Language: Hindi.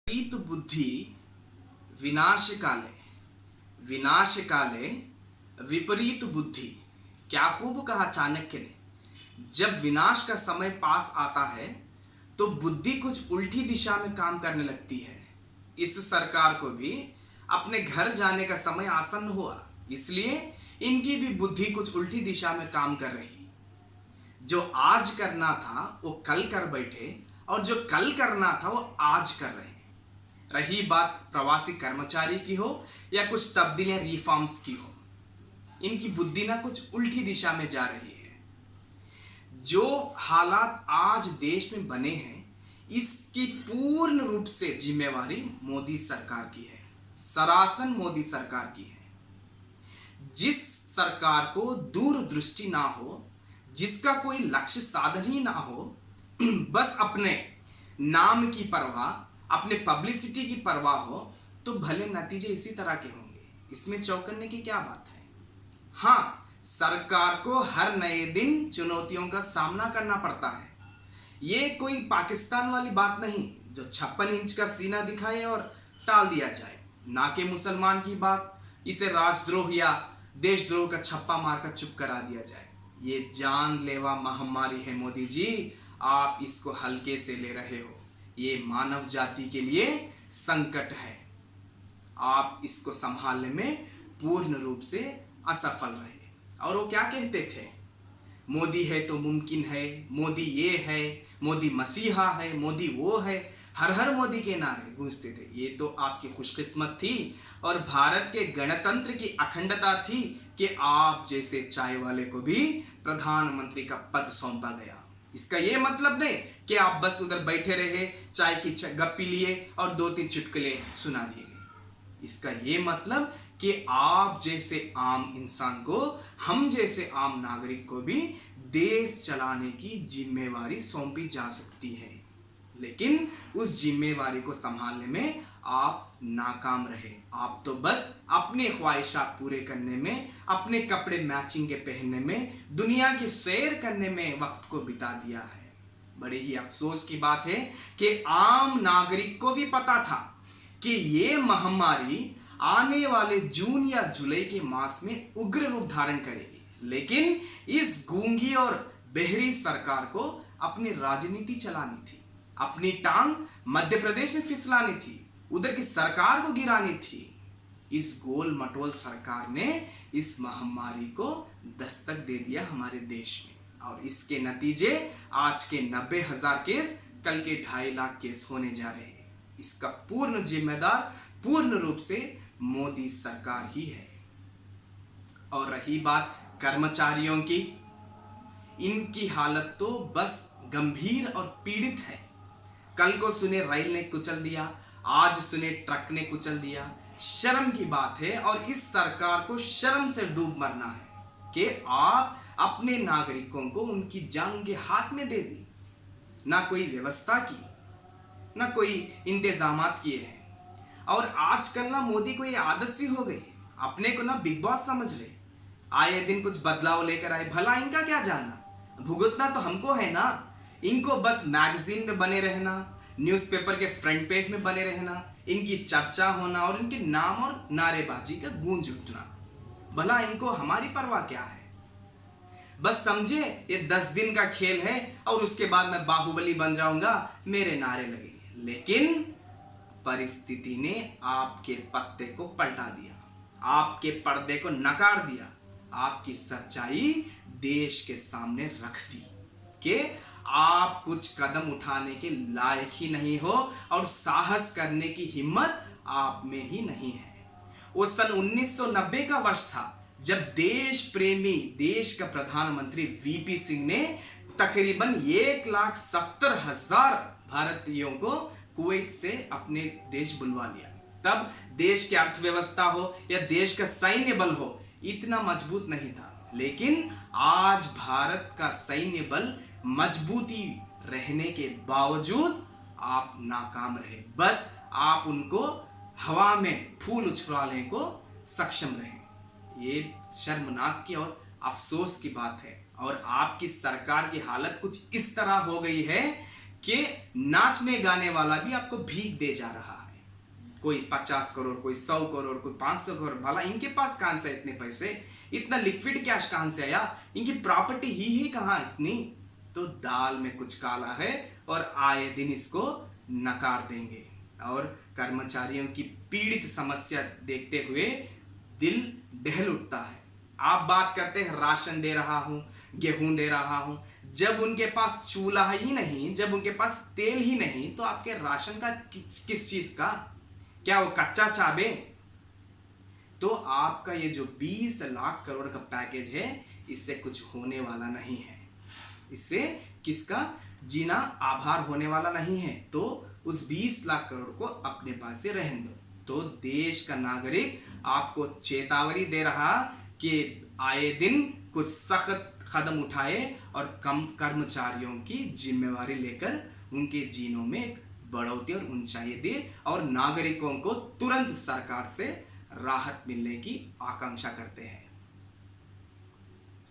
विपरीत बुद्धि विनाश काले, विनाश काले विपरीत बुद्धि। क्या खूब कहा चाणक्य ने। जब विनाश का समय पास आता है तो बुद्धि कुछ उल्टी दिशा में काम करने लगती है। इस सरकार को भी अपने घर जाने का समय आसन्न हुआ, इसलिए इनकी भी बुद्धि कुछ उल्टी दिशा में काम कर रही। जो आज करना था वो कल कर बैठे और जो कल करना था वो आज कर रहे हैं। रही बात प्रवासी कर्मचारी की हो या कुछ तब्दीलियां रिफॉर्म्स की हो, इनकी बुद्धि ना कुछ उल्टी दिशा में जा रही है। जो हालात आज देश में बने हैं इसकी पूर्ण रूप से जिम्मेवारी मोदी सरकार की है, सरासन मोदी सरकार की है। जिस सरकार को दूरदृष्टि ना हो, जिसका कोई लक्ष्य साधन ही ना हो, बस अपने नाम की परवाह, अपने पब्लिसिटी की परवाह हो, तो भले नतीजे इसी तरह के होंगे। इसमें चौंकने की क्या बात है। हाँ, सरकार को हर नए दिन चुनौतियों का सामना करना पड़ता है। ये कोई पाकिस्तान वाली बात नहीं जो 56 इंच का सीना दिखाए और टाल दिया जाए। ना के मुसलमान की बात, इसे राजद्रोह या देशद्रोह का छप्पा मारकर चुप करा दिया जाए। ये जानलेवा महामारी है मोदी जी, आप इसको हल्के से ले रहे हो। ये मानव जाति के लिए संकट है। आप इसको संभालने में पूर्ण रूप से असफल रहे। और वो क्या कहते थे, मोदी है तो मुमकिन है, मोदी ये है, मोदी मसीहा है, मोदी वो है। हर हर मोदी के नारे गूंजते थे। ये तो आपकी खुशकिस्मत थी और भारत के गणतंत्र की अखंडता थी कि आप जैसे चाय वाले को भी प्रधानमंत्री का पद सौंपा गया। इसका ये मतलब नहीं कि आप बस उधर बैठे रहे, चाय की गप्पी लिए और 2-3 चुटकुले सुना दिए गए। इसका ये मतलब कि आप जैसे आम इंसान को, हम जैसे आम नागरिक को भी देश चलाने की जिम्मेवारी सौंपी जा सकती है। लेकिन उस जिम्मेवारी को संभालने में आप नाकाम रहे। आप तो बस अपने ख्वाहिशात पूरे करने में, अपने कपड़े मैचिंग के पहनने में, दुनिया की सैर करने में वक्त को बिता दिया है। बड़े ही अफसोस की बात है कि आम नागरिक को भी पता था कि ये महामारी आने वाले जून या जुलाई के मास में उग्र रूप धारण करेगी, लेकिन इस गूंगी और बहरी सरकार को अपनी राजनीति चलानी थी, अपनी टांग मध्य प्रदेश में फिसलानी थी, उधर की सरकार को गिरानी थी। इस गोल मटोल सरकार ने इस महामारी को दस्तक दे दिया हमारे देश में, और इसके नतीजे आज के 90,000 केस, कल के 2.5 लाख केस होने जा रहे हैं। इसका पूर्ण जिम्मेदार पूर्ण रूप से मोदी सरकार ही है। और रही बात कर्मचारियों की, इनकी हालत तो बस गंभीर और पीड़ित है। कल को सुने रेल ने कुचल दिया, आज सुने ट्रक ने कुचल दिया। शर्म की बात है, और इस सरकार को शर्म से डूब मरना है कि आप अपने नागरिकों को उनकी जान उनके हाथ में दे दी। ना कोई व्यवस्था की, ना कोई इंतजामात किए हैं। और आजकल ना मोदी को ये आदत सी हो गई, अपने को ना बिग बॉस समझ ले, आए दिन कुछ बदलाव लेकर आए। भला इनका क्या जानना, भुगतना तो हमको है ना। इनको बस मैगजीन में बने रहना, न्यूज़पेपर के फ्रंट पेज में बने रहना, इनकी चर्चा होना और इनके नाम और नारेबाजी का गूंज उठना। भला इनको हमारी परवाह क्या है। बस समझे ये 10 दिन का खेल है और उसके बाद मैं बाहुबली बन जाऊंगा, मेरे नारे लगेंगे। लेकिन परिस्थिति ने आपके पत्ते को पलटा दिया, आपके पर्दे को नकार दिया, आपकी सच्चाई देश के सामने रख दी कि आप कुछ कदम उठाने के लायक ही नहीं हो और साहस करने की हिम्मत आप में ही नहीं है। वो सन 1990 का वर्ष था जब देश प्रेमी देश का प्रधानमंत्री वीपी सिंह ने तकरीबन 1,70,000 भारतीयों को कुवैत से अपने देश बुलवा लिया। तब देश की अर्थव्यवस्था हो या देश का सैन्य बल हो, इतना मजबूत नहीं था। लेकिन आज भारत का सैन्य बल मजबूती रहने के बावजूद आप नाकाम रहे। बस आप उनको हवा में फूल उछालने को सक्षम रहे। ये शर्मनाक की और अफसोस की बात है। और आपकी सरकार की हालत कुछ इस तरह हो गई है कि नाचने गाने वाला भी आपको भीख दे जा रहा है। कोई 50 करोड़, कोई 100 करोड़, कोई 500 करोड़। भला इनके पास कहां से इतने पैसे, इतना लिक्विड कैश कहां से आया, इनकी प्रॉपर्टी ही कहां इतनी। तो दाल में कुछ काला है और आए दिन इसको नकार देंगे। और कर्मचारियों की पीड़ित समस्या देखते हुए दिल दहल उठता है। आप बात करते हैं राशन दे रहा हूं, गेहूं दे रहा हूं, जब उनके पास चूल्हा ही नहीं, जब उनके पास तेल ही नहीं, तो आपके राशन का किस चीज का, क्या वो कच्चा चाबे। तो आपका ये जो 20 लाख करोड़ का पैकेज है, इससे कुछ होने वाला नहीं है। इससे किसका जीना आभार होने वाला नहीं है। तो उस 20 लाख करोड़ को अपने पास से रहने दो। तो देश का नागरिक आपको चेतावनी दे रहा कि आए दिन कुछ सख्त कदम उठाए और कम कर्मचारियों की जिम्मेवारी लेकर उनके जीनों में बढ़ोतरी और ऊंचाई दे और नागरिकों को तुरंत सरकार से राहत मिलने की आकांक्षा करते हैं।